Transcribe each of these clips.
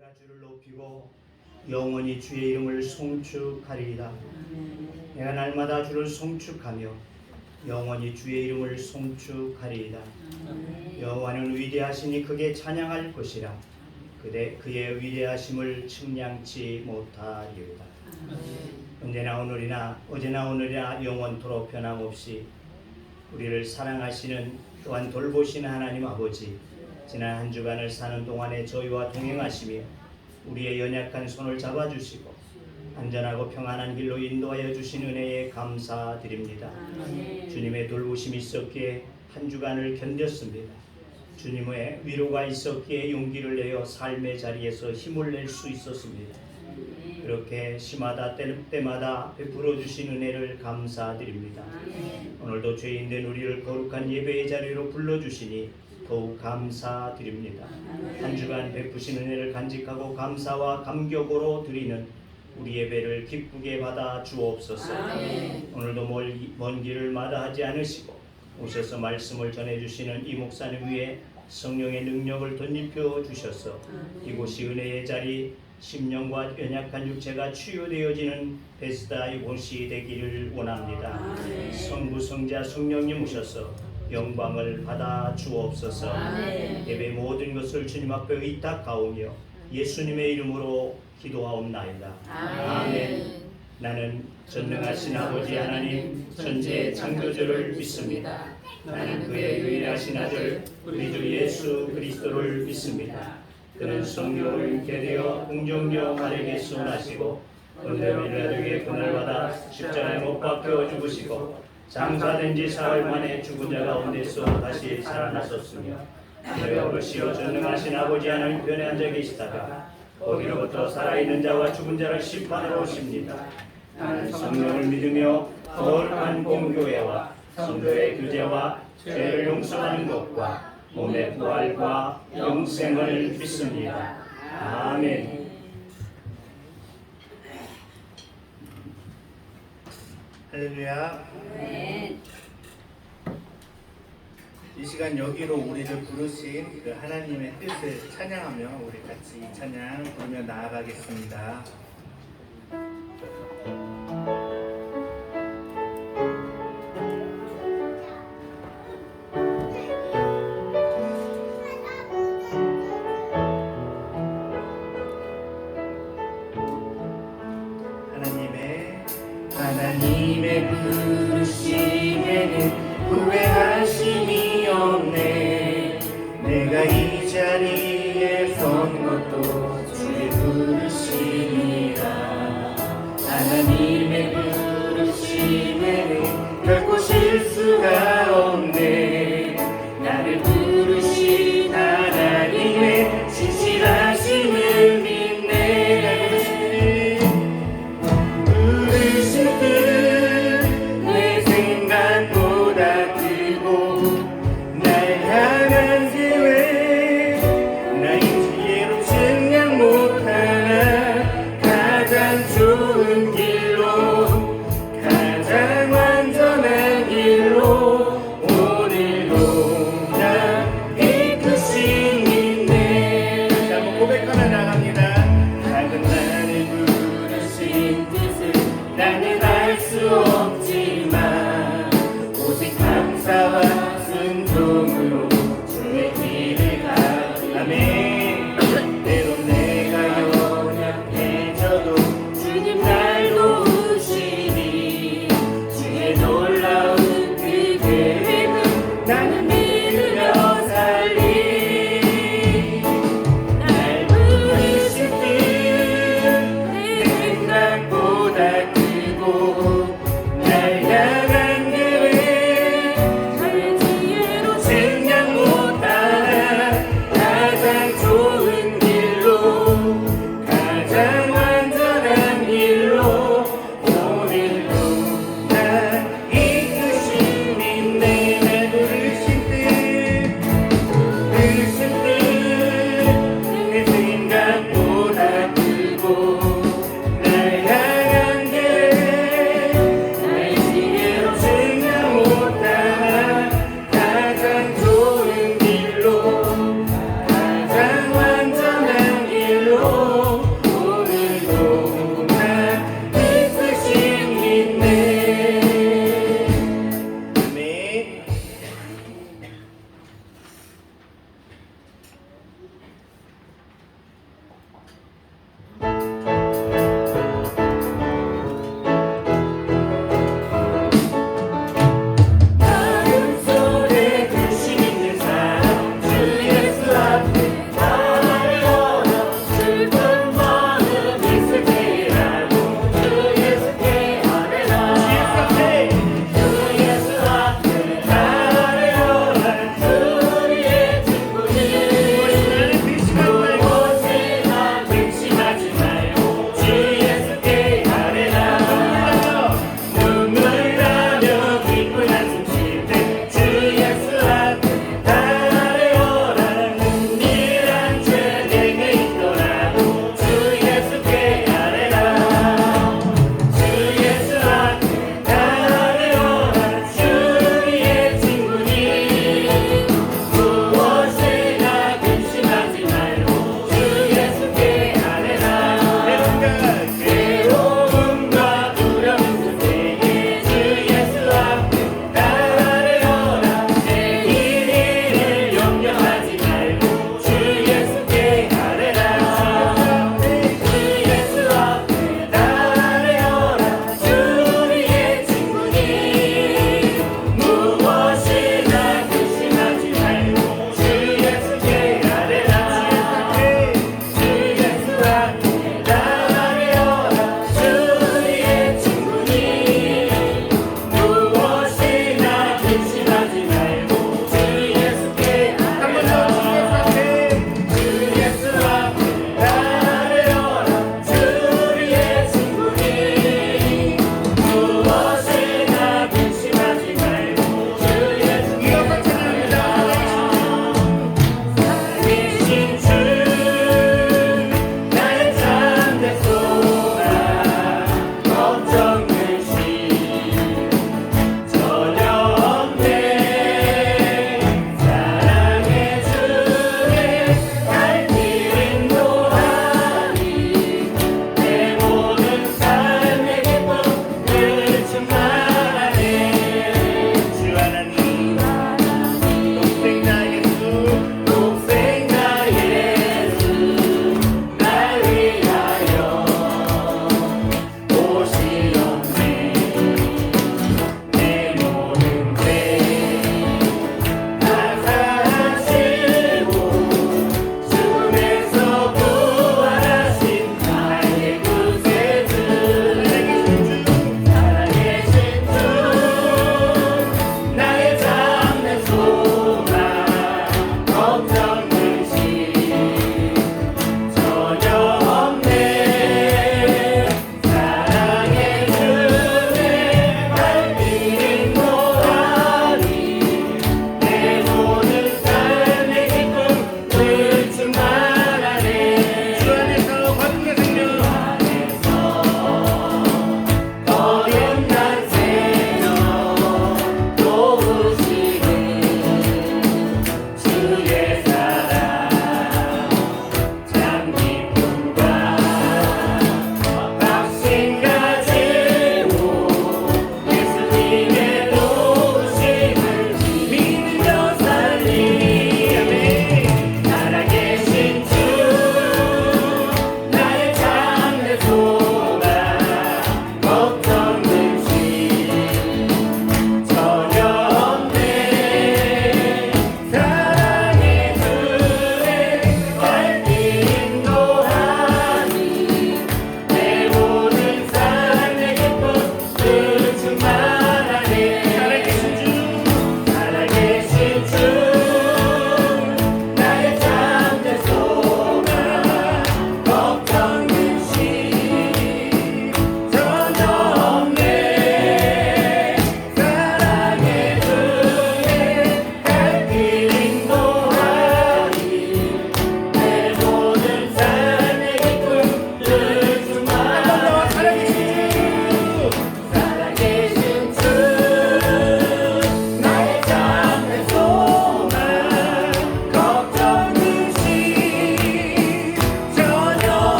내가 주를 높이고 영원히 주의 이름을 송축하리이다. 내가 날마다 주를 송축하며 영원히 주의 이름을 송축하리이다. 여호와는 위대하시니 크게 찬양할 것이라. 그의 위대하심을 측량치 못하리이다. 언제나 오늘이나 어제나 오늘이나 영원토록 변함없이 우리를 사랑하시는 또한 돌보시는 하나님 아버지, 지난 한 주간을 사는 동안에 저희와 동행하시며 우리의 연약한 손을 잡아주시고 안전하고 평안한 길로 인도하여 주신 은혜에 감사드립니다. 주님의 돌보심이 있었기에 한 주간을 견뎠습니다. 주님의 위로가 있었기에 용기를 내어 삶의 자리에서 힘을 낼 수 있었습니다. 그렇게 시마다 때마다 베풀어 주신 은혜를 감사드립니다. 오늘도 죄인된 우리를 거룩한 예배의 자리로 불러주시니 더욱 감사드립니다. 한 주간 베푸신 은혜를 간직하고 감사와 감격으로 드리는 우리 예배를 기쁘게 받아 주옵소서. 오늘도 먼 길을 마다하지 않으시고 오셔서 말씀을 전해주시는 이 목사님 위에 성령의 능력을 덧입혀 주셔서 이곳이 은혜의 자리, 심령과 연약한 육체가 치유되어지는 베스다 이곳이 되기를 원합니다. 성부, 성자, 성령님 오셔서 영광을 받아 주옵소서. 예배 모든 것을 주님 앞에 의탁하오며 예수님의 이름으로 기도하옵나이다. 아멘. 나는 전능하신 아버지 하나님 천지의 창조주를 믿습니다. 나는 그의 유일하신 아들 우리 주 예수 그리스도를 믿습니다. 그는 성령을 인게 되어 공정녀 마리아에게 수원하시고 은혜를 고난을 받아 십자가에 못 박혀 죽으시고 장사된 지 사흘 만에 죽은 자 가운데서 다시 살아나셨으며 하늘에 오르시어 전능하신 아버지 하나님 편에 앉아 계시다가 거기로부터 살아있는 자와 죽은 자를 심판하러 오십니다. 나는 성령을 믿으며 거룩한 공교회와 성도의 교제와 죄를 용서하는 것과 몸의 부활과 영생을 믿습니다. 아멘. 할렐루야. 이 시간 여기로 우리를 부르신 그 하나님의 뜻을 찬양하며 우리 같이 이 찬양 부르며 나아가겠습니다. 하나님의 부르심에는 후회하심이 없네. 내가 이 자리에 선 것도 주의 부르심이라. 하나님의 부르심에는 결코 실수가 없네. 나를 부르신 하나님의 신실하심을 믿네. 내 생각보다 크고 날 향한 계획, 나의 지혜로 측량 못하나 가장 좋은 길로, 가장 완전한 길로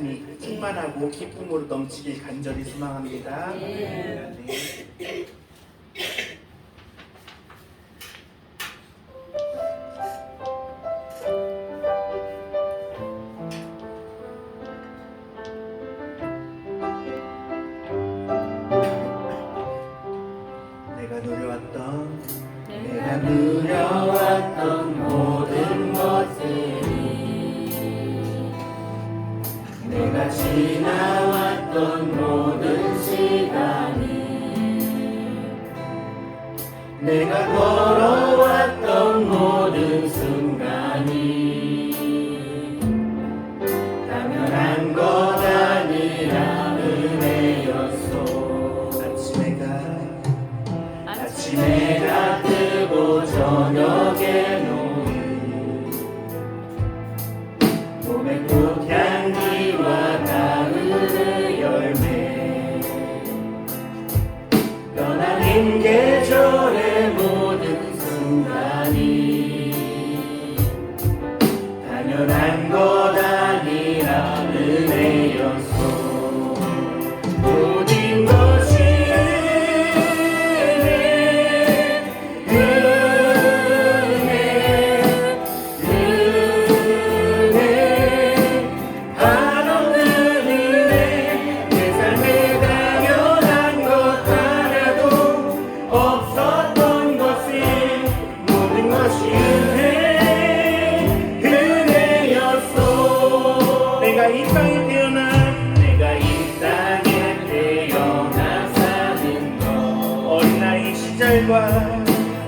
말씀이 충만하고 기쁨으로 넘치길 간절히 소망합니다. 네. 내가 누려왔던 모든 것들이 내가 지나왔던 모든 시간이 내가 걸어왔던 모든 순간이 당연한 것 아니라 은혜였소. 아침에가 뜨고 저녁에 노을 봄의 꽃향기와 가을의 열매 변하는 계절의 모든 순간이 당연한 것 아니라 은혜였소. 모든 것이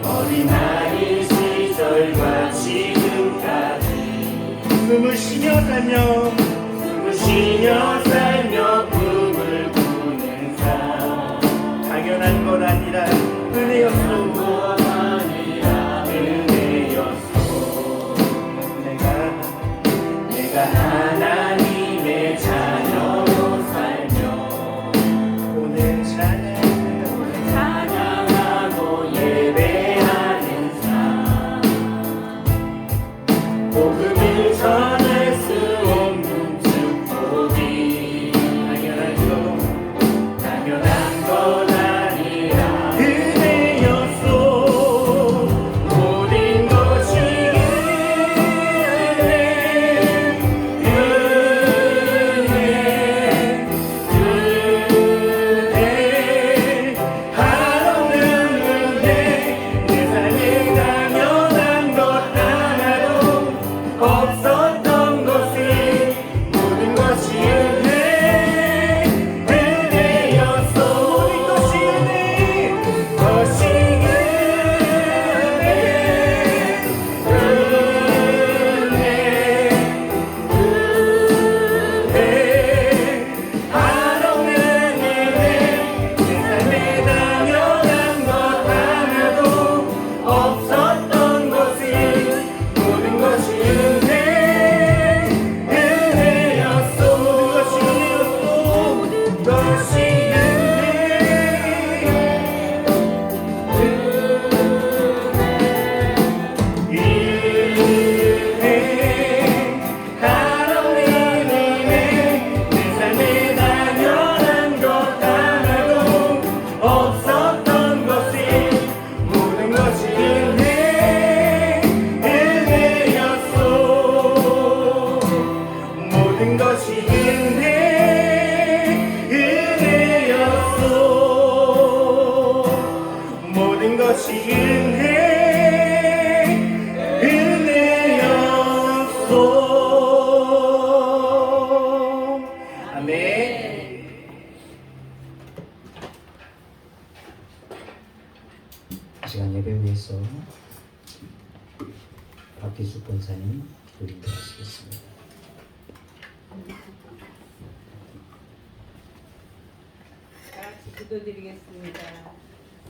어린아이 시절과 지금까지 숨을 쉬며 살며 꿈을 꾸는 삶 당연한 건 아니라 은혜였소. 내가 하나님의 자녀로 살며 오늘 찬양하고 예배하는 삶 복음을 전할 수 없는 축복이 당연한 것 아니라 은혜였소. 모든 것이 이 시간 예배 위해서 박기수 권사님 기도 인도하시겠습니다. 같이 기도드리겠습니다.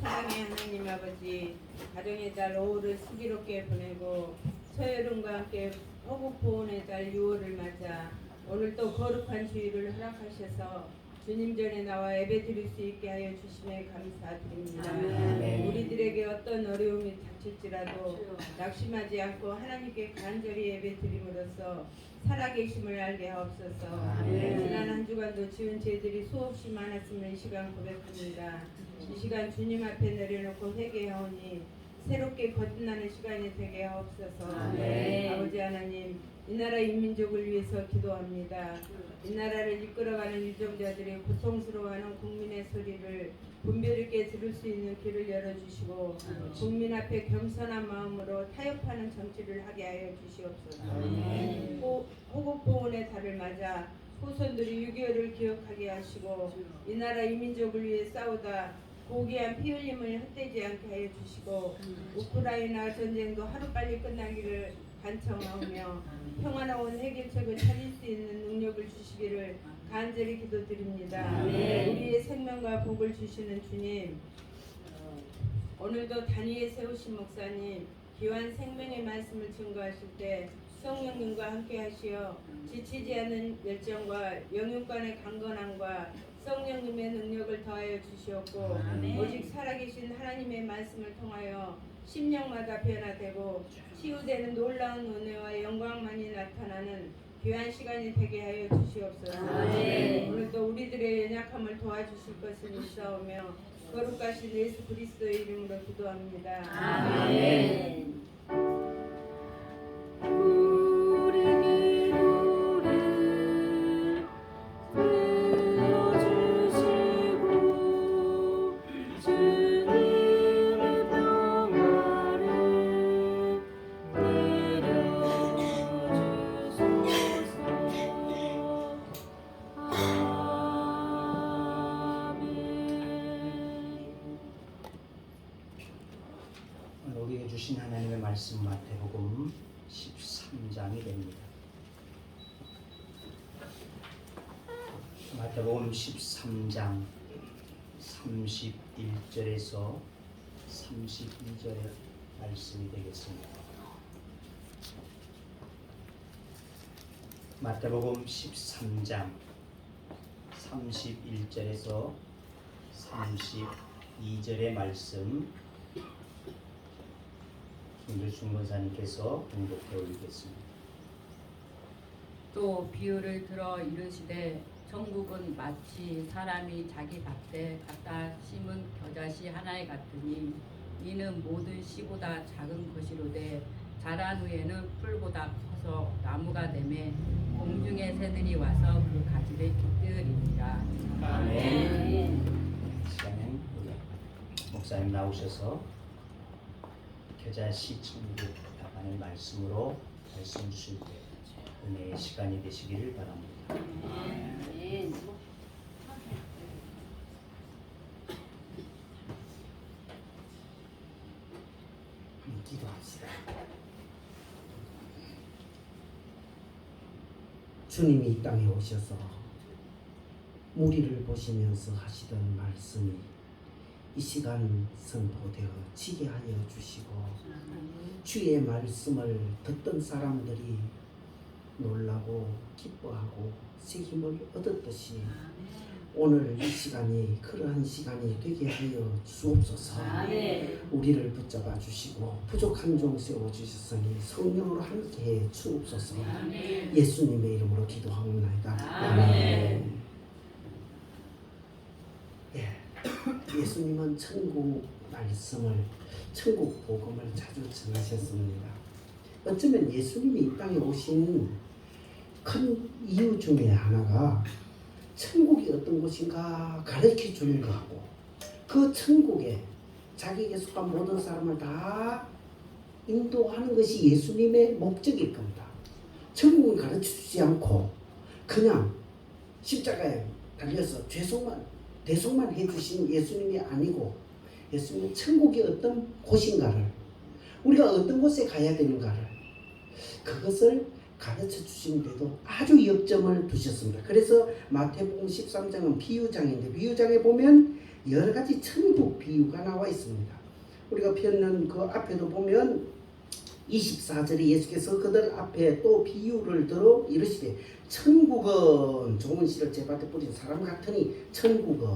사랑의 하나님 아버지, 가정의 달 5월을 슬기롭게 보내고 서여름과 함께 호국 보온의 달 6월을 맞아 오늘 또 거룩한 주일을 허락하셔서 주님 전에 나와 예배 드릴 수 있게 하여 주심에 감사드립니다. 아멘. 우리들에게 어떤 어떤 어려움이 닥칠지라도 낙심하지 않고 하나님께 간절히 예배드림으로써 살아계심을 알게 하옵소서. 지난 한 주간도 지은 죄들이 수없이 많았음을 이 시간 고백합니다. 이 시간 주님 앞에 내려놓고 회개하오니 새롭게 거듭나는 시간이 되게 하옵소서. 아버지 하나님, 이 나라 인민족을 위해서 기도합니다. 이 나라를 이끌어가는 유정자들의 고통스러워하는 국민의 소리를 분별 있게 들을 수 있는 길을 열어주시고 국민 앞에 겸손한 마음으로 타협하는 정치를 하게 하여 주시옵소서. 호국보훈의 달을 맞아 후손들이 6.25를 기억하게 하시고 이 나라 이민족을 위해 싸우다 고귀한 피 흘림을 헛되지 않게 하여 주시고 우크라이나 전쟁도 하루빨리 끝나기를 간청하오며 평화로운 해결책을 찾을 수 있는 능력을 주시기를 간절히 기도드립니다. 우리의 생명과 복을 주시는 주님, 오늘도 단위에 세우신 목사님 귀한 생명의 말씀을 증거하실 때 성령님과 함께 하시어 지치지 않는 열정과 영육간의 강건함과 성령님의 능력을 더하여 주시옵고 오직 살아계신 하나님의 말씀을 통하여 심령마다 변화되고 치유되는 놀라운 은혜와 영광만이 나타나는 귀한 시간이 되게 하여 주시옵소서. 오늘도 우리들의 연약함을 도와주실 것을 믿사오며 거룩하신 예수 그리스도의 이름으로 기도합니다. 아멘. 우리에게 주신 하나님의 말씀 마태복음 13장이 됩니다. 마태복음 13장 31절에서 32절의 말씀이 되겠습니다. 마태복음 13장 31절에서 32절의 말씀 김길순 권사님께서 봉독해 올리겠습니다. 또 비유를 들어 이르시되 천국은 마치 사람이 자기 밭에 갖다 심은 겨자씨 하나에 같으니 이는 모든 씨보다 작은 것이로되 자란 후에는 풀보다 커서 나무가 되매 공중의 새들이 와서 그 가지를 깃들이니라. 아멘. 시간에 우리 목사님 나오셔서 겨자씨 천국이라는 말씀으로 말씀 주실 때 은혜의 시간이 되시기를 바랍니다. 기도합시다. 주님이 이 땅에 오셔서 무리를 보시면서 하시던 말씀이 이 시간 선포되어 지게 하여 주시고 주의 말씀을 듣던 사람들이 놀라고 기뻐하고 새 힘을 얻었듯이 오늘 이 시간이 그러한 시간이 되게 하여 주옵소서. 우리를 붙잡아 주시고 부족한 종 세워주셨으니 성령으로 함께해 주옵소서. 예수님의 이름으로 기도하옵나이다. 아멘. 예수님은 천국 말씀을, 천국 복음을 자주 전하셨습니다. 어쩌면 예수님이 이 땅에 오신 큰 이유 중에 하나가 천국이 어떤 곳인가 가르쳐 주는 것하고 그 천국에 자기에게 속한 모든 사람을 다 인도하는 것이 예수님의 목적일 겁니다. 천국은 가르쳐 주지 않고 그냥 십자가에 달려서 대속만 해주신 예수님이 아니고 예수님은 천국이 어떤 곳인가를 우리가 어떤 곳에 가야 되는가를 그것을 가르쳐 주시는데도 아주 역점을 두셨습니다. 그래서 마태복음 13장은 비유장인데 비유장에 보면 여러 가지 천국 비유가 나와 있습니다. 우리가 펴는 그 앞에도 보면 24절에 예수께서 그들 앞에 또 비유를 들어 이르시되 천국은 좋은 씨를 제 밭에 뿌린 사람 같으니 천국은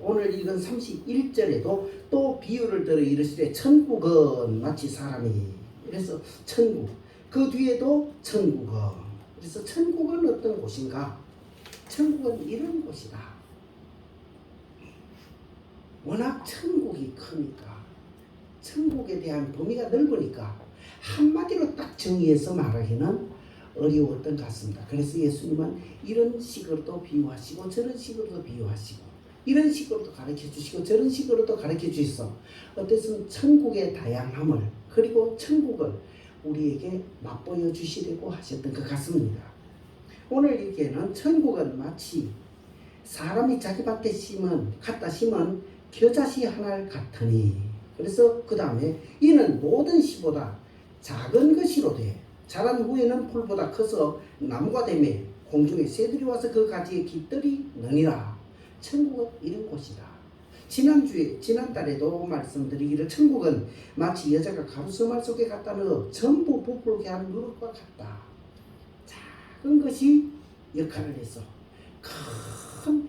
오늘 읽은 31절에도 또 비유를 들어 이르시되 천국은 마치 사람이, 그래서 천국, 그 뒤에도 천국은, 그래서 천국은 어떤 곳인가? 천국은 이런 곳이다. 워낙 천국이 크니까, 천국에 대한 범위가 넓으니까 한마디로 딱 정의해서 말하기는 어려웠던 것 같습니다. 그래서 예수님은 이런 식으로도 비유하시고 저런 식으로도 비유하시고 이런 식으로도 가르쳐 주시고 저런 식으로도 가르쳐 주셔서 어쨌든 천국의 다양함을, 그리고 천국을 우리에게 맛보여 주시려고 하셨던 것 같습니다. 오늘 읽기에는 천국은 마치 사람이 자기 밭에 갖다 심은 겨자씨 하나 같으니, 그래서 그 다음에 이는 모든 씨보다 작은 것이로되 자란 후에는 풀보다 커서 나무가 되며 공중에 새들이 와서 그 가지에 깃들이 느니라. 천국은 이런 곳이다. 지난달에도 말씀드리기를 천국은 마치 여자가 가루서말 속에 갖다 넣어 전부 부풀게 한 누룩과 같다. 작은 것이 역할을 해서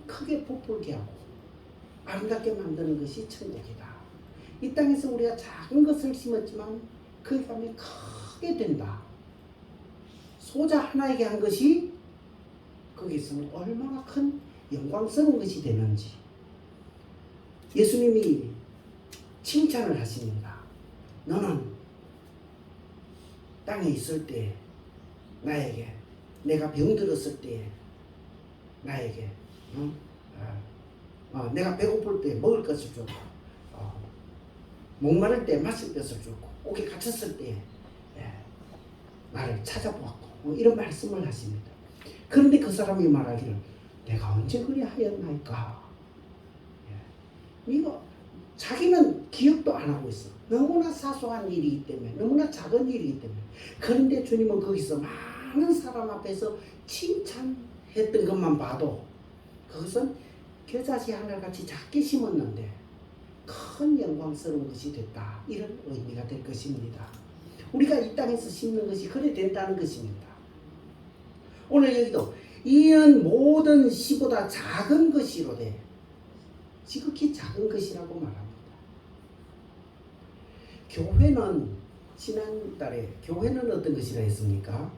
크게 부풀게 하고 아름답게 만드는 것이 천국이다. 이 땅에서 우리가 작은 것을 심었지만 그 다음에 크게 된다. 소자 하나에게 한 것이 거기서는 얼마나 큰 영광스러운 것이 되는지 예수님이 칭찬을 하십니다. 너는 땅에 있을 때 나에게, 내가 병들었을 때 나에게, 내가 배고플 때 먹을 것을 줬고, 목마를 때 마실 것을 줬고, 옥에 갇혔을 때 나를 찾아보았고, 이런 말씀을 하십니다. 그런데 그 사람이 말하기를 내가 언제 그리 하였나이까? 이거 자기는 기억도 안 하고 있어. 너무나 사소한 일이기 때문에, 너무나 작은 일이기 때문에. 그런데 주님은 거기서 많은 사람 앞에서 칭찬했던 것만 봐도 그것은 겨자씨 하늘같이 작게 심었는데 큰 영광스러운 것이 됐다. 이런 의미가 될 것입니다. 우리가 이 땅에서 심는 것이 그래 된다는 것입니다. 오늘 여기도 이는 모든 씨보다 작은 것이로되, 지극히 작은 것이라고 말합니다. 교회는 지난달에 교회는 어떤 것이라 했습니까?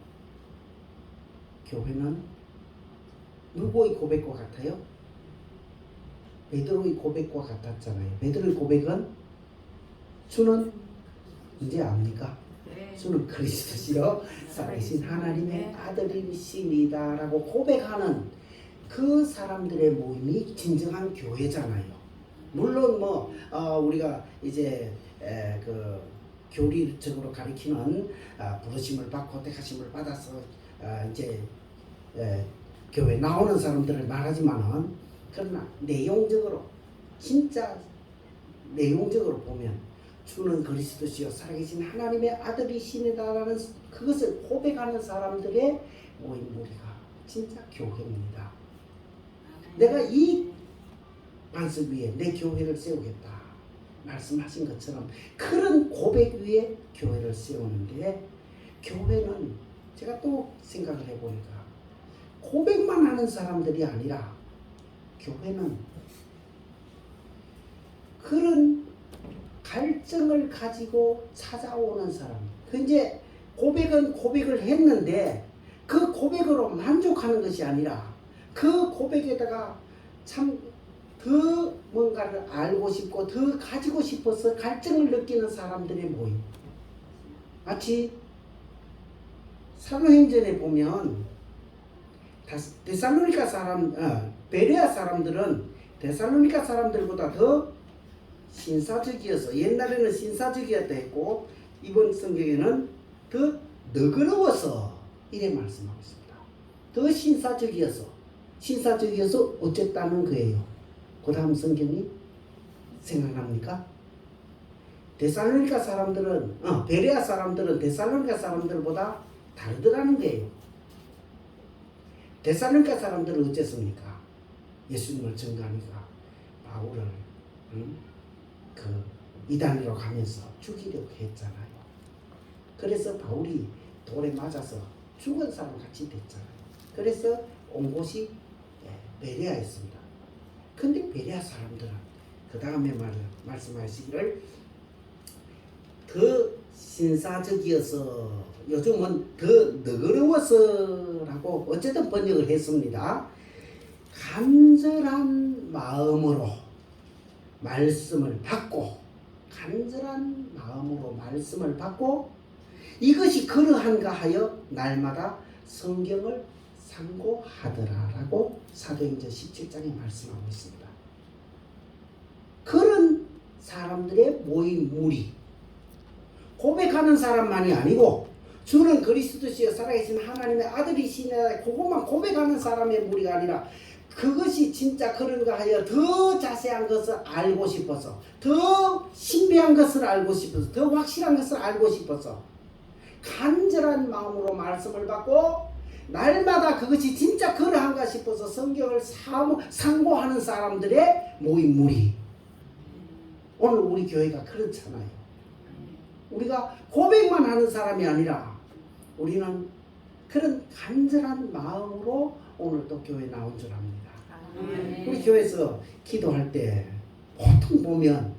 교회는 누구의 고백과 같아요? 베드로의 고백과 같았잖아요. 베드로의 고백은 주는 이제 압니까? 주는 그리스도시요 살아계신 하나님의 아들이시니다 라고 고백하는 그 사람들의 모임이 진정한 교회잖아요. 물론 우리가 이제 그 교리적으로 가리키는 부르심을 받고 택하심을 받아서 이제 교회 나오는 사람들을 말하지만은, 그러나 내용적으로 진짜 내용적으로 보면 주는 그리스도시요 살아계신 하나님의 아들이시니다라는 그것을 고백하는 사람들의 모임, 우리가 진짜 교회입니다. 내가 이 반석 위에 내 교회를 세우겠다 말씀하신 것처럼 그런 고백 위에 교회를 세우는데, 교회는 제가 또 생각을 해보니까 고백만 하는 사람들이 아니라 교회는 그런 갈증을 가지고 찾아오는 사람. 그 이제 고백은 고백을 했는데 그 고백으로 만족하는 것이 아니라 그 고백에다가 참 더 뭔가를 알고 싶고 더 가지고 싶어서 갈증을 느끼는 사람들의 모임. 마치 사도행전에 보면 데살로니가 사람, 베레아 사람들은 데살로니가 사람들보다 더 신사적이어서, 옛날에는 신사적이었다 했고 이번 성경에는 더 너그러워서 이래 말씀하고 있습니다. 더 신사적이어서 어쨌다는 거예요. 그 다음 성경이 생각납니까? 데살로니가 사람들은, 베레아 사람들은 데살로니가 사람들보다 다르더라는 거예요. 데살로니가 사람들은 어쨌습니까? 예수님을 증거하니까 바울을 그 이단으로 가면서 죽이려고 했잖아요. 그래서 바울이 돌에 맞아서 죽은 사람 같이 됐잖아요. 그래서 온 곳이 베레아였습니다. 근데 베레아 사람들은 그 다음에 말씀하시기를 더 신사적이어서 요즘은 더 너그러워서라고 어쨌든 번역을 했습니다. 간절한 마음으로 말씀을 받고 간절한 마음으로 말씀을 받고 이것이 그러한가 하여 날마다 성경을 상고하더라라고 사도행전 17장에 말씀하고 있습니다. 그런 사람들의 모임 무리 고백하는 사람만이 아니고 주는 그리스도시여 살아계신 하나님의 아들이시냐 그것만 고백하는 사람의 무리가 아니라 그것이 진짜 그런가 하여 더 자세한 것을 알고 싶어서 더 신비한 것을 알고 싶어서 더 확실한 것을 알고 싶어서 간절한 마음으로 말씀을 받고 날마다 그것이 진짜 그러한가 싶어서 성경을 상고하는 사람들의 모임 무리. 오늘 우리 교회가 그렇잖아요. 우리가 고백만 하는 사람이 아니라 우리는 그런 간절한 마음으로 오늘 또 교회에 나온 줄 압니다. 우리 교회에서 기도할 때 보통 보면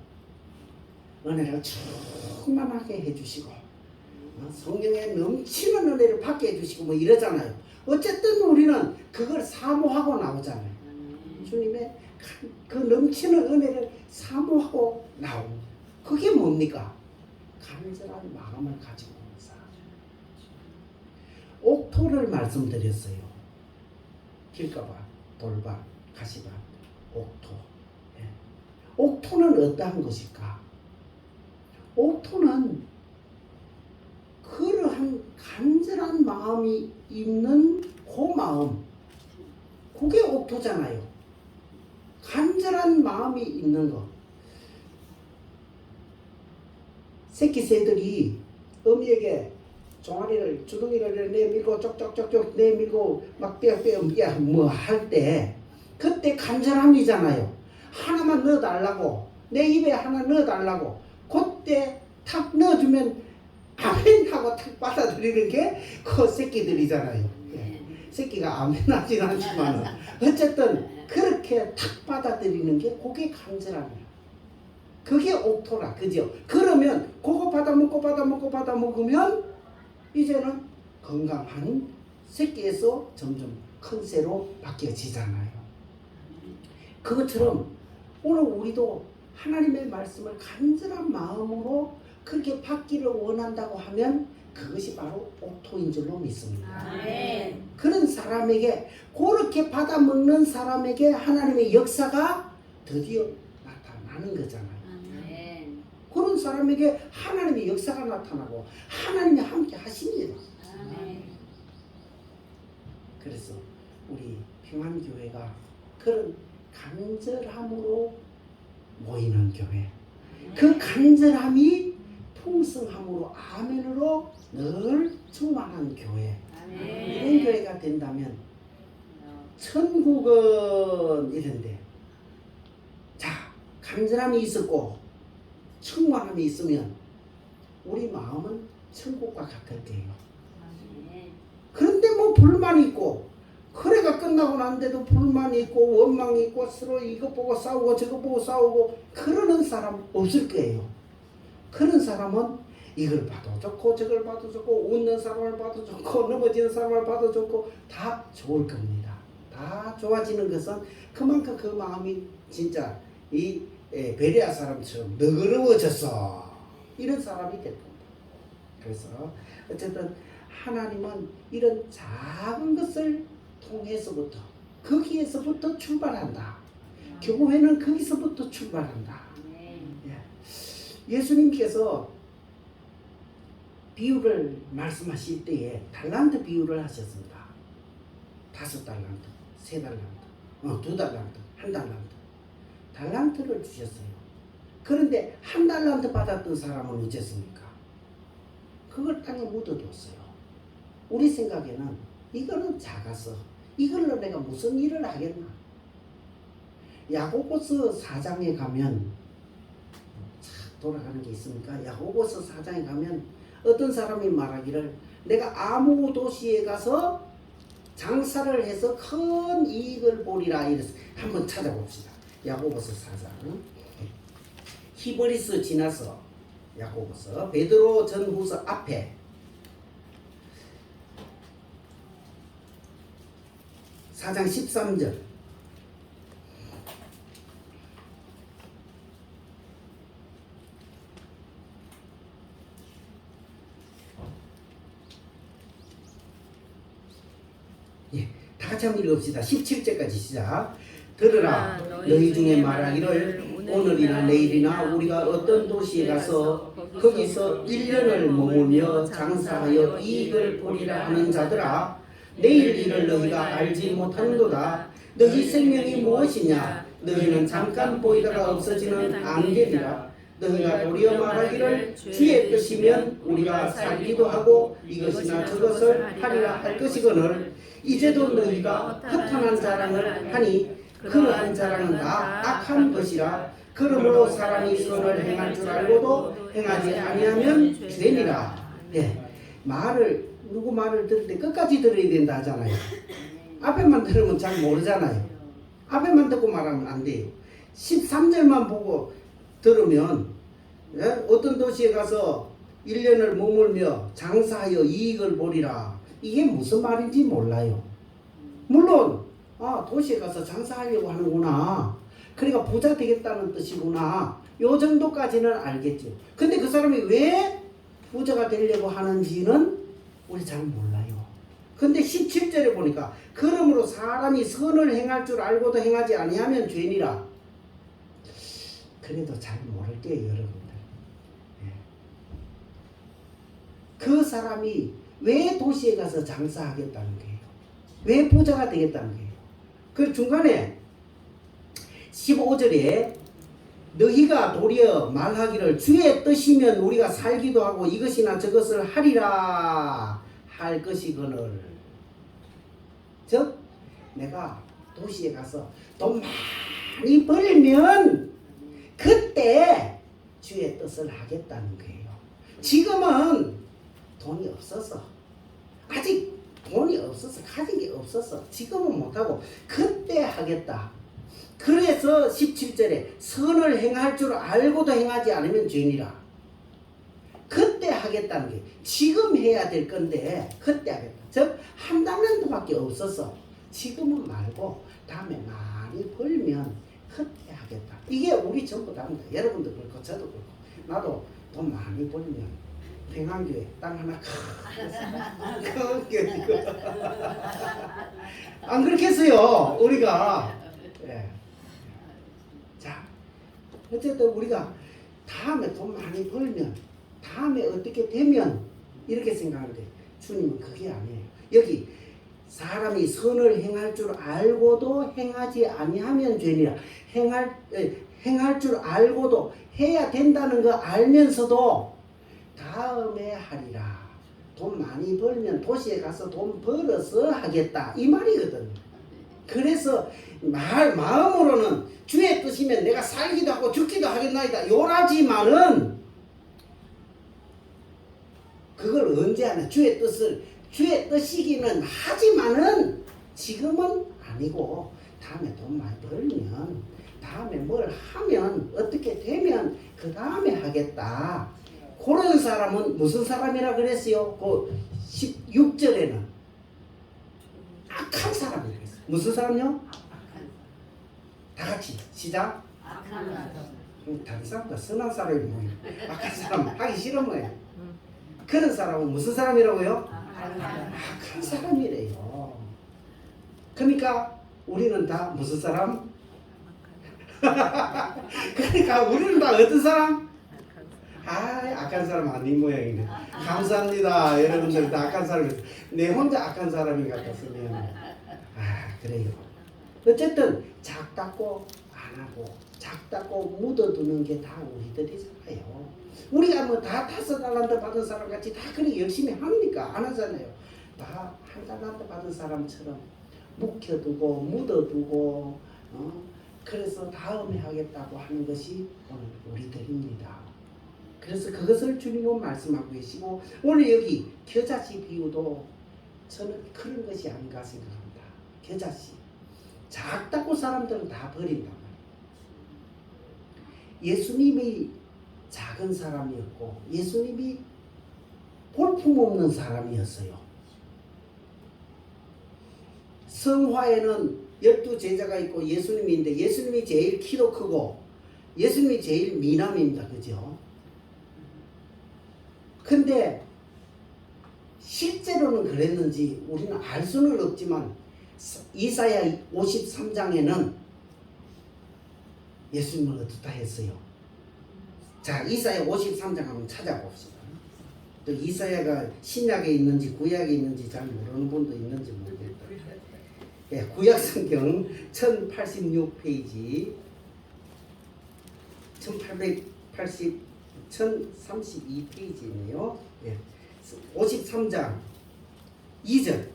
은혜를 충만하게 해주시고 성령에 넘치는 은혜를 받게 해주시고 뭐 이러잖아요. 어쨌든 우리는 그걸 사모하고 나오잖아요. 주님의 그 넘치는 은혜를 사모하고 나오고 그게 뭡니까? 간절한 마음을 가지고 오는 사람. 옥토를 말씀드렸어요. 길가밭, 돌밭, 가시밭, 옥토. 옥토는 어떠한 것일까? 옥토는 그러한 간절한 마음이 있는 그 마음, 그게 옥토잖아요. 간절한 마음이 있는 것. 새끼 새들이 어미에게 종아리를 주둥이를 내밀고 쪽쪽쪽쪽 내밀고 막 빼빼 뭐 할 때 그때 간절함이잖아요. 하나만 넣어달라고 내 입에 하나 넣어달라고 그때 탁 넣어주면 아멘 하고 탁 받아들이는 게 그 새끼들이잖아요. 새끼가 아멘 하진 않지만 어쨌든 그렇게 탁 받아들이는 게 그게 간절함이야. 그게 옥토라 그죠? 그러면 그거 받아먹으면 이제는 건강한 새끼에서 점점 큰 새로 바뀌어지잖아요. 그것처럼 오늘 우리도 하나님의 말씀을 간절한 마음으로 그렇게 받기를 원한다고 하면 그것이 바로 옥토인 줄로 믿습니다. 아멘. 그런 사람에게 그렇게 받아먹는 사람에게 하나님의 역사가 드디어 나타나는 거잖아요. 그런 사람에게 하나님의 역사가 나타나고 하나님이 함께 하십니다. 그래서 우리 평안교회가 그런 간절함으로 모이는 교회, 그 간절함이 풍성함으로 아멘으로 늘 충만한 교회, 이런 교회가 된다면 천국은 이런데 자 간절함이 있었고 충만함이 있으면 우리 마음은 천국과 같을 때예요. 그런데 뭐 불만이 있고 거래가 끝나고 난데도 불만이 있고 원망이 있고 서로 이것 보고 싸우고 저것 보고 싸우고 그러는 사람 없을 거예요. 그런 사람은 이걸 봐도 좋고 저걸 봐도 좋고 웃는 사람을 봐도 좋고 넘어지는 사람을 봐도 좋고 다 좋을 겁니다. 다 좋아지는 것은 그만큼 그 마음이 진짜 이 베레아 사람처럼 너그러워져서 이런 사람이 될 겁니다. 그래서 어쨌든 하나님은 이런 작은 것을 통해서부터 거기에서부터 출발한다. 교회는 거기서부터 출발한다. 예수님께서 비유를 말씀하실 때에 달란트 비유를 하셨습니다. 5달란트, 3달란트, 2달란트, 1달란트. 달란트를 주셨어요. 그런데 1달란트 받았던 사람은 어쨌습니까? 그걸 땅에 묻어뒀어요. 우리 생각에는 이거는 작아서 이걸로 내가 무슨 일을 하겠나? 야고보서 4장에 가면 돌아가는 게 있습니까? 야고보서 4장에 가면 어떤 사람이 말하기를 내가 아무 도시에 가서 장사를 해서 큰 이익을 보리라 이랬어요. 한번 찾아봅시다. 야고보서 4장. 히브리서 지나서 야고보서 베드로 전후서 앞에 4장 13절. 예, 다 같이 한번 읽읍시다. 17절까지 시작. 들으라 너희 중에 말하기를 오늘이나 내일이나 우리가 어떤 도시에 가서 거기서 1년을 머물며 장사하여 이익을 보리라 하는 자들아, 내일 일을 너희가 알지 못하는도다. 너희 생명이 무엇이냐? 너희는 잠깐 보이다가 없어지는 안개니라. 너희가 도리어 말하기를 주의 뜻이면 우리가 살기도 하고 이것이나 저것을 하리라 할 것이거늘 이제도 너희가 허탄한 자랑을 하니 그러한 자랑은 다 악한 것이라. 그러므로 사람이 선을 행할 줄 알고도 행하지 아니하면 죄니라. 예, 말을 누구 말을 들을 때 끝까지 들어야 된다 하잖아요. 앞에만 들으면 잘 모르잖아요. 앞에만 듣고 말하면 안 돼요. 13절만 보고 들으면, 예? 어떤 도시에 가서 1년을 머물며 장사하여 이익을 보리라. 이게 무슨 말인지 몰라요. 물론 도시에 가서 장사하려고 하는구나, 그러니까 부자 되겠다는 뜻이구나, 요 정도까지는 알겠죠. 근데 그 사람이 왜 부자가 되려고 하는지는 우리 잘 몰라요. 근데 17절에 보니까 그러므로 사람이 선을 행할 줄 알고도 행하지 아니하면 죄니라. 그래도 잘 모를게요, 여러분들. 예. 그 사람이 왜 도시에 가서 장사하겠다는 거예요? 왜 부자가 되겠다는 거예요? 그 중간에 15절에 너희가 도리어 말하기를 주의 뜻이면 우리가 살기도 하고 이것이나 저것을 하리라 할 것이거늘. 즉 내가 도시에 가서 돈 많이 벌면 그때 주의 뜻을 하겠다는 거예요. 지금은 돈이 없어서, 아직 돈이 없어서, 가진 게 없어서 지금은 못하고 그때 하겠다. 그래서 17절에 선을 행할 줄 알고도 행하지 않으면 죄니라. 그때 하겠다는 게 지금 해야 될 건데 그때 하겠다. 즉 한다는 밖에 없어서 지금은 말고 다음에 많이 벌면 그때 하겠다. 이게 우리 전부 다입니다. 여러분도 그렇고 저도 그렇고 나도 돈 많이 벌면 평안교회 땅 하나 크게 안 그렇겠어요 우리가. 예. 자, 어쨌든 우리가 다음에 돈 많이 벌면, 다음에 어떻게 되면 이렇게 생각하는데 주님은 그게 아니에요. 여기 사람이 선을 행할 줄 알고도 행하지 아니하면 죄니라. 행할 줄 알고도 해야 된다는 거 알면서도 다음에 하리라. 돈 많이 벌면 도시에 가서 돈 벌어서 하겠다 이 말이거든요. 그래서 마음으로는 주의 뜻이면 내가 살기도 하고 죽기도 하겠나이다 요라지만은 그걸 언제 하나, 주의 뜻이기는 하지만은 지금은 아니고 다음에 돈 많이 벌면, 다음에 뭘 하면, 어떻게 되면 그 다음에 하겠다. 그런 사람은 무슨 사람이라 그랬어요? 그 16절에는 악한 사람이라고 했어요. 무슨 사람요? 다 같이 시작. 다른 사람보다 선한 사람이 뭐예요? 악한 사람 하기 싫은 거예요. 그런 사람은 무슨 사람이라고요? 악한 사람이래요. 그러니까 우리는 다 무슨 사람? 그러니까 우리는 다 어떤 사람? 악한 사람 아닌 모양이네. 감사합니다. 여러분들 다 악한 사람이에요. 내 혼자 악한 사람인 것 같았으면. 그래요. 어쨌든 작다고 안 하고 작다고 묻어두는 게 다 우리들이잖아요. 우리가 뭐 다 5달란트 받은 사람 같이 다 그렇게 열심히 합니까? 안 하잖아요. 다 1달란트 받은 사람처럼 묵혀두고 묻어두고 그래서 다음에 하겠다고 하는 것이 오늘 우리들입니다. 그래서 그것을 주님은 말씀하고 계시고, 오늘 여기 겨자씨 비유도 저는 그런 것이 아닌가 생각합니다. 겨자씨 작다고 사람들은 다 버린단 말이에요. 예수님이 작은 사람이었고 예수님이 볼품없는 사람이었어요. 성화에는 12제자가 있고 예수님이 있는데 예수님이 제일 키도 크고 예수님이 제일 미남입니다. 그죠? 근데 실제로는 그랬는지 우리는 알 수는 없지만 이사야 53장에는 예수님을 어떻다 했어요. 자, 이사야 53장 한번 찾아봅시다. 또 이사야가 신약에 있는지 구약에 있는지 잘 모르는 분도 있는지 모르겠다. 예, 구약 성경 1086페이지 1032페이지네요. 예, 53장 2절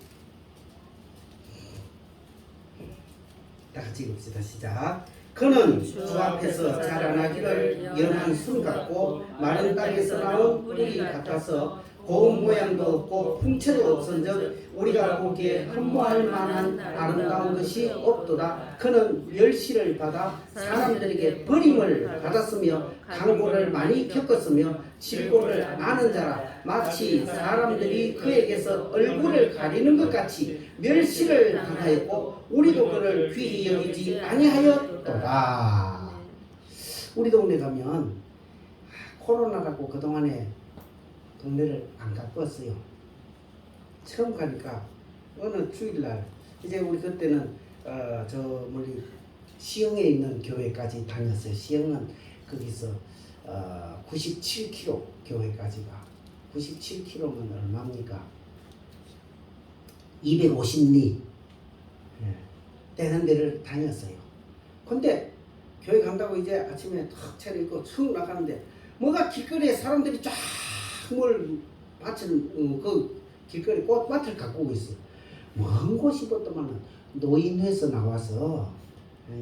다 같이 읽읍시다. 시작. 그는 주 앞에서 자라나기를 연한 순 같고 마른 땅에서 나온 뿌리 같아서 고운 모양도 없고 풍채도 없은즉 우리가 보기에 흠모할 만한 아름다운 것이 없도다. 그는 멸시를 받아 사람들에게 버림을 받았으며 강고를 많이 겪었으며 질고를 아는 자라. 마치 사람들이 그에게서 얼굴을 가리는 것 같이 멸시를 당하였고 우리도 그를 귀히 여기지 아니하였도다. 우리 동네 가면 코로나라고 그동안에 동네를 안 가꿨어요. 처음 가니까 어느 주일날 이제 우리 그때는 저 멀리 시흥에 있는 교회까지 다녔어요. 시흥은 거기서 97km 교회까지 가. 97km면 얼마입니까? 250리 되는 데를 다녔어요. 근데 교회 간다고 이제 아침에 탁 차려입고 쭉 나가는데 뭐가 길거리에 사람들이 쫙 뭘 밭을 그 길거리 꽃밭을 가꾸고 있어. 먼 곳이었더만은 노인회에서 나와서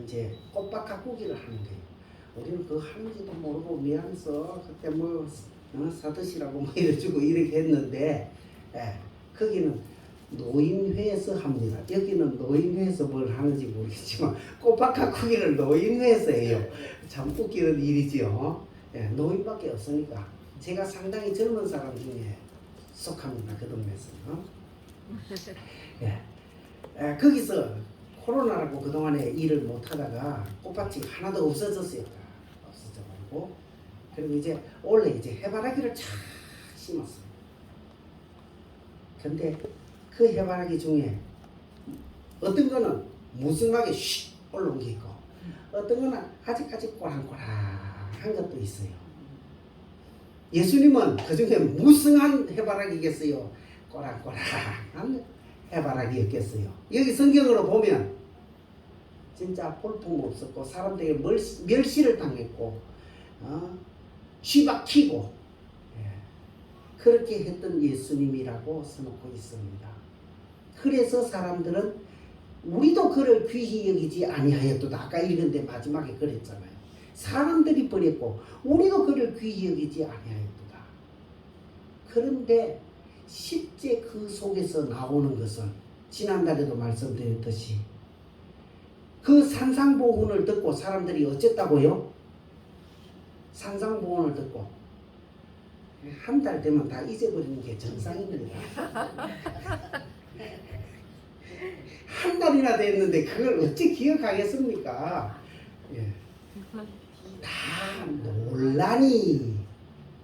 이제 꽃밭 가꾸기를 하는 거예요. 우리는 그거 하는지도 모르고 미안해서 그때 뭐 사드시라고 뭐 이래주고 이렇게 했는데 거기는 노인회에서 합니다. 여기는 노인회에서 뭘 하는지 모르겠지만 꽃밭 가꾸기를 노인회에서 해요. 참 웃기는 일이지요. 노인밖에 없으니까. 제가 상당히 젊은 사람 중에 속합니다. 그 동네에서. 거기서 코로나라고 그동안에 일을 못하다가 꽃밭이 하나도 없어졌어요. 없어져가지고 그리고 이제 원래 이제 해바라기를 쫙 심었어요. 근데 그 해바라기 중에 어떤 거는 무성하게 슉 올라온 게 있고 어떤 거는 아직까지 꼬랑꼬랑한 것도 있어요. 예수님은 그 중에 무성한 해바라기겠어요? 꼬랑꼬랑한 해바라기였겠어요? 여기 성경으로 보면 진짜 볼품 없었고 사람들에게 멸시를 당했고 쥐박히고 그렇게 했던 예수님이라고 써놓고 있습니다. 그래서 사람들은 우리도 그를 귀히 여기지 아니하였도다. 아까 읽은데 마지막에 그랬잖아요. 사람들이 버렸고 우리도 그를 귀히 여기지 아니하였도다. 그런데 실제 그 속에서 나오는 것은 지난달에도 말씀드렸듯이 그 산상보훈을 듣고 사람들이 어쨌다고요? 산상보훈을 듣고 한 달 되면 다 잊어버리는 게 정상입니다. 한 달이나 됐는데 그걸 어찌 기억하겠습니까? 다 논란이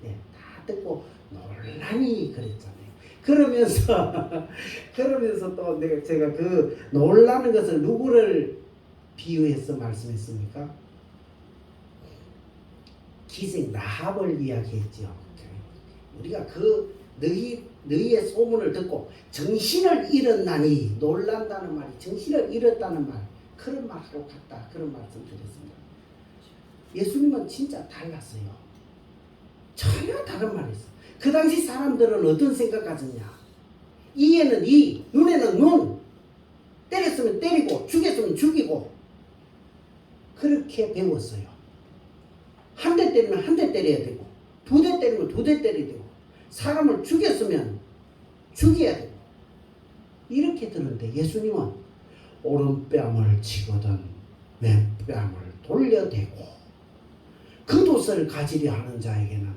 다 듣고 논란이 그랬잖아요. 그러면서 또 제가 그 놀라는 것을 누구를 비유해서 말씀했습니까? 기생 라합을 이야기했죠. 우리가 그 너희의 소문을 듣고 정신을 잃었나니 놀란다는 말이 정신을 잃었다는 말 그런 말하고 같다. 그런 말씀 드렸습니다. 예수님은 진짜 달랐어요. 전혀 다른 말이었어요. 그 당시 사람들은 어떤 생각 가졌냐? 이에는 이, 눈에는 눈, 때렸으면 때리고 죽였으면 죽이고 그렇게 배웠어요. 한 대 때리면 한 대 때려야 되고 두 대 때리면 두 대 때려야 되고 사람을 죽였으면 죽여야 되고 이렇게 들었는데 예수님은 오른뺨을 치거든 왼뺨을 돌려대고 겉옷을 가지려 하는 자에게는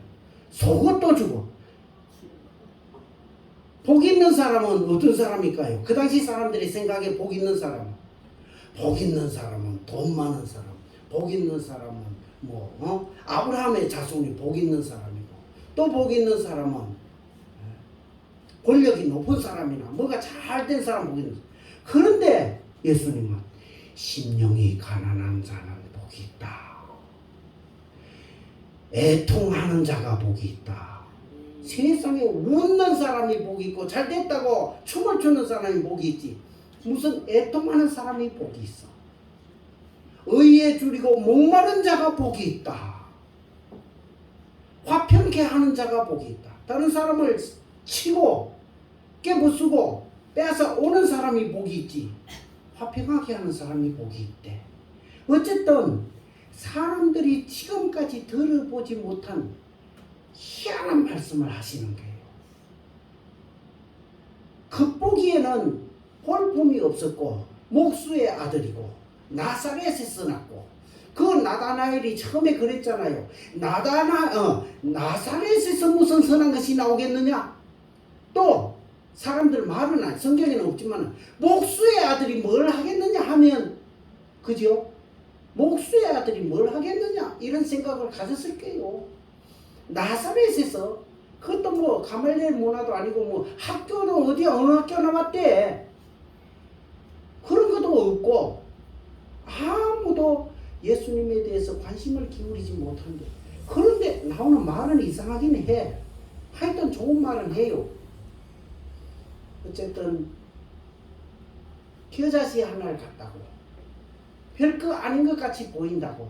속옷도 주고. 복 있는 사람은 어떤 사람일까요? 그 당시 사람들이 생각에 복 있는 사람은 돈 많은 사람, 복 있는 사람은 아브라함의 자손이 복 있는 사람이고, 또 복 있는 사람은 권력이 높은 사람이나 뭐가 잘 된 사람 복 있는 사람. 그런데 예수님은 심령이 가난한 자는 복이 있다. 애통하는 자가 복이 있다. 세상에 웃는 사람이 복이 있고 잘 됐다고 춤을 추는 사람이 복이 있지. 무슨 애통하는 사람이 복이 있어. 의에 줄이고 목마른 자가 복이 있다. 화평케 하는 자가 복이 있다. 다른 사람을 치고 깨부수고 빼앗아 오는 사람이 복이 있지. 화평하게 하는 사람이 복이 있대. 어쨌든 사람들이 지금까지 들어보지 못한 희한한 말씀을 하시는 거예요. 겉보기에는 볼품이 없었고 목수의 아들이고 나사렛에서 났고, 그 나다나엘이 처음에 그랬잖아요. 나사렛에서 무슨 선한 것이 나오겠느냐? 또 사람들 말은 성경에는 없지만 목수의 아들이 뭘 하겠느냐 하면, 그죠? 목수의 아들이 뭘 하겠느냐 이런 생각을 가졌을 거예요. 나사렛에서, 그것도 뭐 가말리엘 문화도 아니고 뭐 학교는 어느 학교 나왔대. 그런 것도 없고 아무도 예수님에 대해서 관심을 기울이지 못한대. 그런데 나오는 말은 이상하긴 해. 하여튼 좋은 말은 해요. 어쨌든 겨자씨 하나를 갖다고 별거 아닌 것 같이 보인다고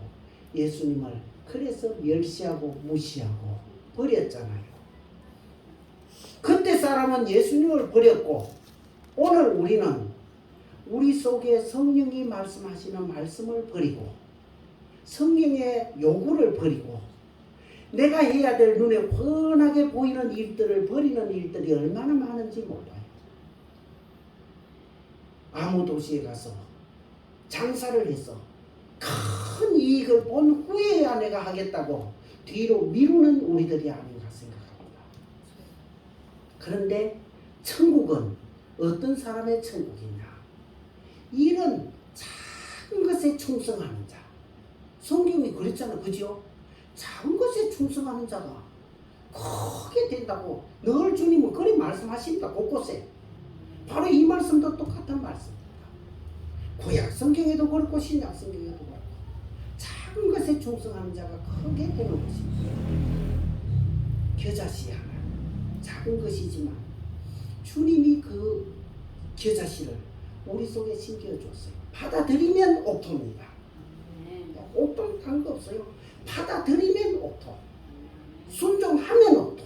예수님을 그래서 멸시하고 무시하고 버렸잖아요. 그때 사람은 예수님을 버렸고, 오늘 우리는 우리 속에 성령이 말씀하시는 말씀을 버리고 성령의 요구를 버리고 내가 해야 될 눈에 훤하게 보이는 일들을 버리는 일들이 얼마나 많은지 몰라요. 아무 도시에 가서 장사를 해서 큰 이익을 본 후에야 내가 하겠다고 뒤로 미루는 우리들이 아닌가 생각합니다. 그런데 천국은 어떤 사람의 천국이냐? 이런 작은 것에 충성하는 자. 성경이 그랬잖아, 그죠? 작은 것에 충성하는 자가 크게 된다고 늘 주님은 그리 말씀하십니다. 곳곳에. 바로 이 말씀도 똑같은 말씀입니다. 구약 성경에도 그렇고 신약 성경에도 그렇고 작은 것에 충성하는 자가 크게 되는 것입니다. 겨자씨 하나, 작은 것이지만 주님이 그 겨자씨를 우리 속에 심겨줬어요. 받아들이면 옥토입니다. 옥토는 다른 거 없어요. 받아들이면 옥토, 순종하면 옥토.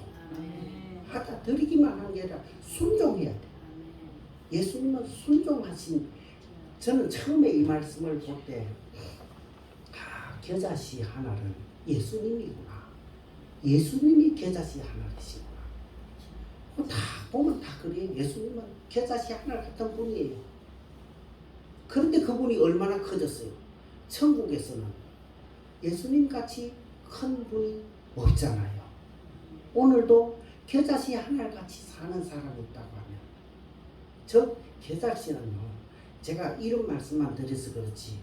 받아들이기만 하는 게 아니라 순종해야 돼. 예수님은 순종하신, 저는 처음에 이 말씀을 볼 때 겨자씨 하나는 예수님이구나. 예수님이 겨자씨 하나이시구나. 다 보면 다 그래요. 예수님은 겨자씨 하나 같은 분이에요. 그런데 그분이 얼마나 커졌어요. 천국에서는 예수님같이 큰 분이 없잖아요. 오늘도 겨자씨 하나같이 사는 사람이 있다고 하면, 저 겨자씨는요, 제가 이런 말씀만 드려서 그렇지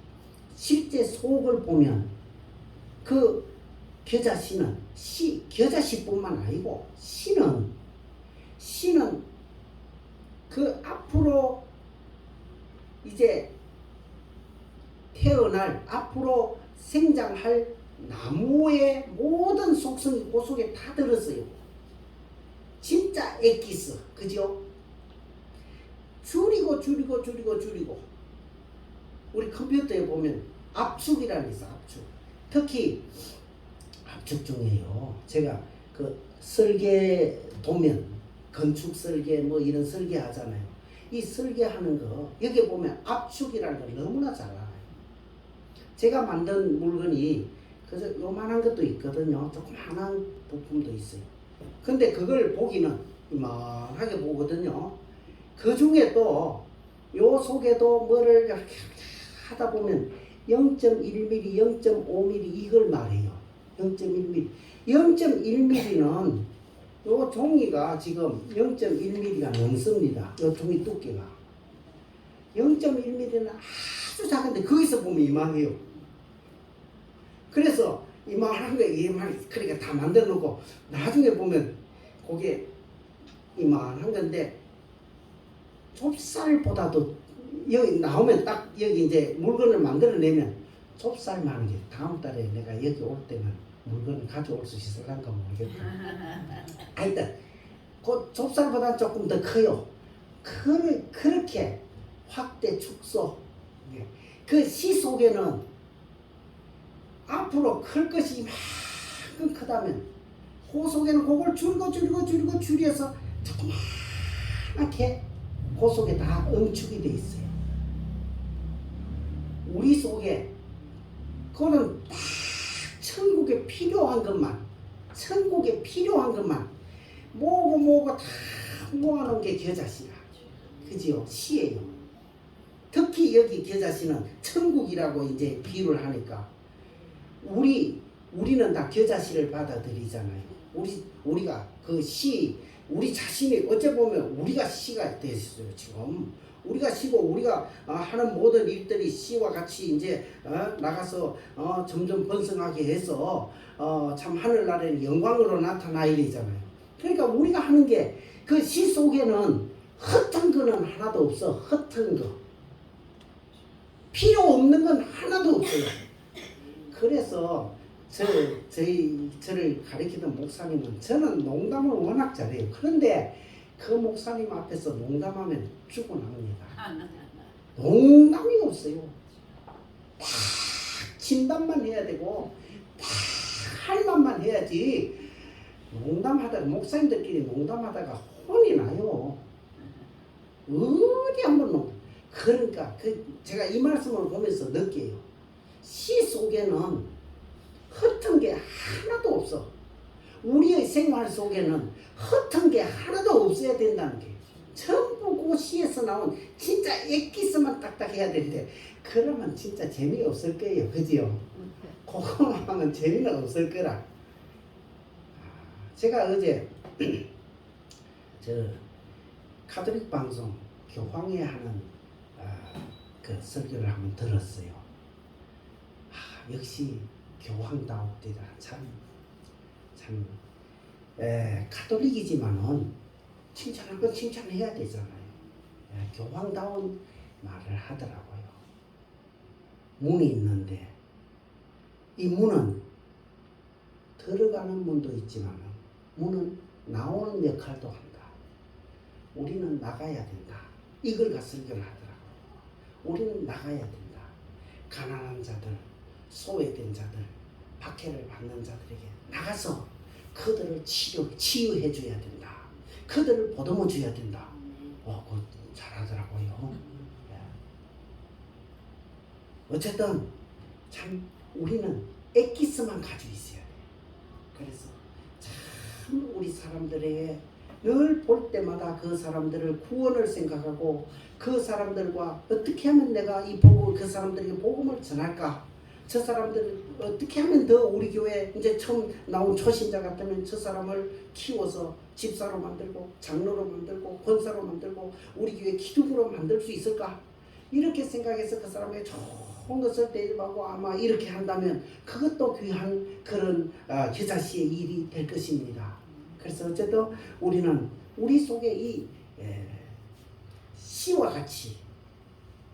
실제 속을 보면 그 겨자씨는 겨자씨뿐만 아니고 씨는 그 앞으로 이제 태어날, 앞으로 생장할 나무의 모든 속성이 그 속에 다 들었어요. 진짜 엑기스, 그죠? 줄이고 우리 컴퓨터에 보면 압축이라는 게 있어. 압축. 특히 압축 중에요, 제가 그 설계 도면, 건축 설계 뭐 이런 설계 하잖아요. 이 설계하는 거 여기 보면 압축이라는 걸 너무나 잘 알아요. 제가 만든 물건이 그래서 요만한 것도 있거든요. 조그만한 부품도 있어요. 근데 그걸 보기는 이만하게 보거든요. 그 중에 또 요 속에도 뭐를 이렇게 하다 보면 0.1mm, 0.5mm 이걸 말해요. 0.1mm. 0.1mm는 요 종이가 지금 0.1mm가 넘습니다. 요 종이 두께가 0.1mm는 아주 작은데 거기서 보면 이만해요. 그래서 이만한 거 이만 그러니까 다 만들어 놓고 나중에 보면 그게 이만한 건데 좁쌀보다도 여기 나오면 딱 여기 이제 물건을 만들어내면 좁쌀만한 게 다음 달에 내가 여기 올 때는 물건을 가져올 수 있을란가 모르겠다. 하여튼 그 좁쌀보다 조금 더 커요. 그렇게 확대 축소. 그 씨 속에는 앞으로 클 것이 이만큼 크다면 그 속에는 그걸 줄여서 조그맣게 그 속에 다 응축이 돼 있어요. 우리 속에 그거는 딱 천국에 필요한 것만 모으고 다 모아놓은 게 겨자씨라. 그지요? 시예요. 특히 여기 겨자씨는 천국이라고 이제 비유를 하니까 우리는 다 겨자씨를 받아들이잖아요. 우리가 그 시, 우리 자신이 어째 보면 우리가 시가 됐어요. 지금 우리가 시고 우리가 하는 모든 일들이 시와 같이 이제 나가서 점점 번성하게 해서 참 하늘나라의 영광으로 나타나야 되잖아요. 그러니까 우리가 하는 게 그 시 속에는 헛한 거는 하나도 없어. 헛한 거 필요 없는 건 하나도 없어요. 그래서 저를 가르치던 목사님은 저는 농담을 워낙 잘해요. 그런데 그 목사님 앞에서 농담하면 죽어납니다. 농담이 없어요. 딱 진담만 해야 되고 딱 할 말만 해야지. 농담하다가 목사님들끼리 농담하다가 혼이 나요. 어디 한번 농담. 그러니까 제가 이 말씀을 보면서 느껴요. 시 속에는 헛은 게 하나도 없어. 우리의 생활 속에는 헛은 게 하나도 없어야 된다는 게 전부 그 시에서 나온 진짜 엑기스만 딱딱 해야 되는데 그러면 진짜 재미없을 거예요. 그지요? 그거만 하면 재미는 없을 거라. 제가 어제 저 카톨릭 방송 교황회 하는 그 설교를 한번 들었어요. 역시 교황다웠다. 참 가톨릭이지만은 칭찬할 건 칭찬해야 되잖아요. 교황다운 말을 하더라고요. 문이 있는데 이 문은 들어가는 문도 있지만 문은 나오는 역할도 한다. 우리는 나가야 된다. 이걸 설교를 하더라고요. 우리는 나가야 된다. 가난한 자들, 소외된 자들, 박해를 받는 자들에게 나가서 그들을 치유해 줘야 된다. 그들을 보듬어 줘야 된다. 그거 잘하더라고요. 어쨌든 참 우리는 엑기스만 가지고 있어야 돼. 그래서 참 우리 사람들에게 늘 볼 때마다 그 사람들을 구원을 생각하고 그 사람들과 어떻게 하면 내가 이 복음을 그 사람들에게 복음을 전할까? 저 사람들을 어떻게 하면 더 우리 교회 이제 처음 나온 초신자 같으면 저 사람을 키워서 집사로 만들고 장로로 만들고 권사로 만들고 우리 교회 기둥으로 만들 수 있을까? 이렇게 생각해서 그 사람에게 좋은 것을 대접하고 아마 이렇게 한다면 그것도 귀한 그런 겨자씨의 일이 될 것입니다. 그래서 어쨌든 우리는 우리 속에 이 씨와 같이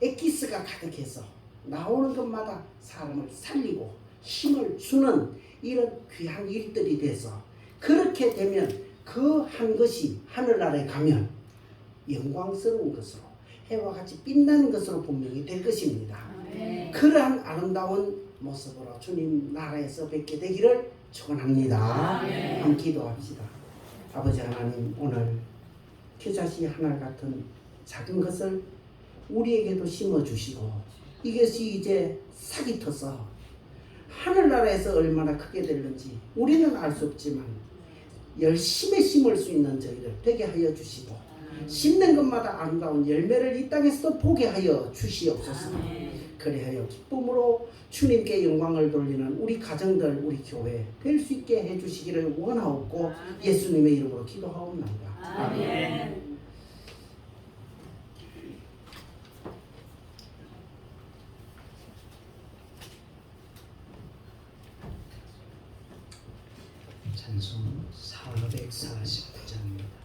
엑기스가 가득해서 나오는 것마다 사람을 살리고 힘을 주는 이런 귀한 일들이 돼서 그렇게 되면 그 한 것이 하늘나라에 가면 영광스러운 것으로 해와 같이 빛나는 것으로 분명히 될 것입니다. 그러한 아름다운 모습으로 주님 나라에서 뵙게 되기를 축원합니다. 한번 기도합시다. 아버지 하나님, 오늘 겨자씨 하나 같은 작은 것을 우리에게도 심어주시고 이것이 이제 싹이 터서 하늘나라에서 얼마나 크게 될는지 우리는 알 수 없지만 열심히 심을 수 있는 저희들 되게 하여 주시고 심는 것마다 아름다운 열매를 이 땅에서도 보게 하여 주시옵소서. 그 그리하여 기쁨으로 주님께 영광을 돌리는 우리 가정들, 우리 교회 될 수 있게 해주시기를 원하옵고 예수님의 이름으로 기도하옵나이다. 아멘. 찬송 449장입니다.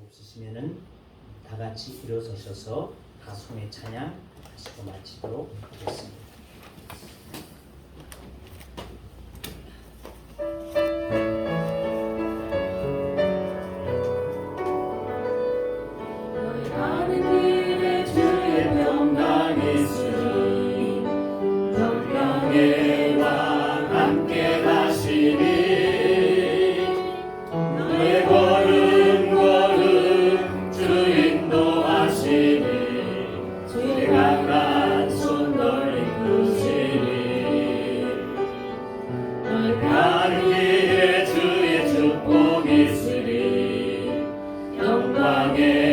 없으시면은 다 같이 일어서셔서 다송의 찬양 하시고 마치도록 하겠습니다. 떠나는 나의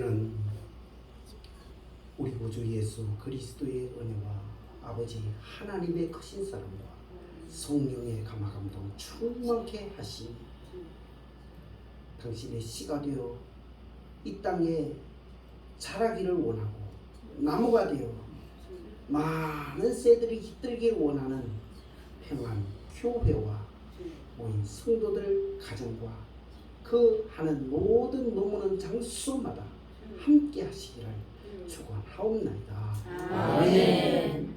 이제는 우리 구주 예수 그리스도의 은혜와 아버지 하나님의 크신 사랑과 성령의 감화감동 충만케 하시니 당신의 씨가 되어 이 땅에 자라기를 원하고 나무가 되어 많은 새들이 깃들기를 원하는 평안 교회와 모인 성도들 가정과 그 하는 모든 노무는 장소마다 함께 하시기를 축원하옵나이다. 아멘.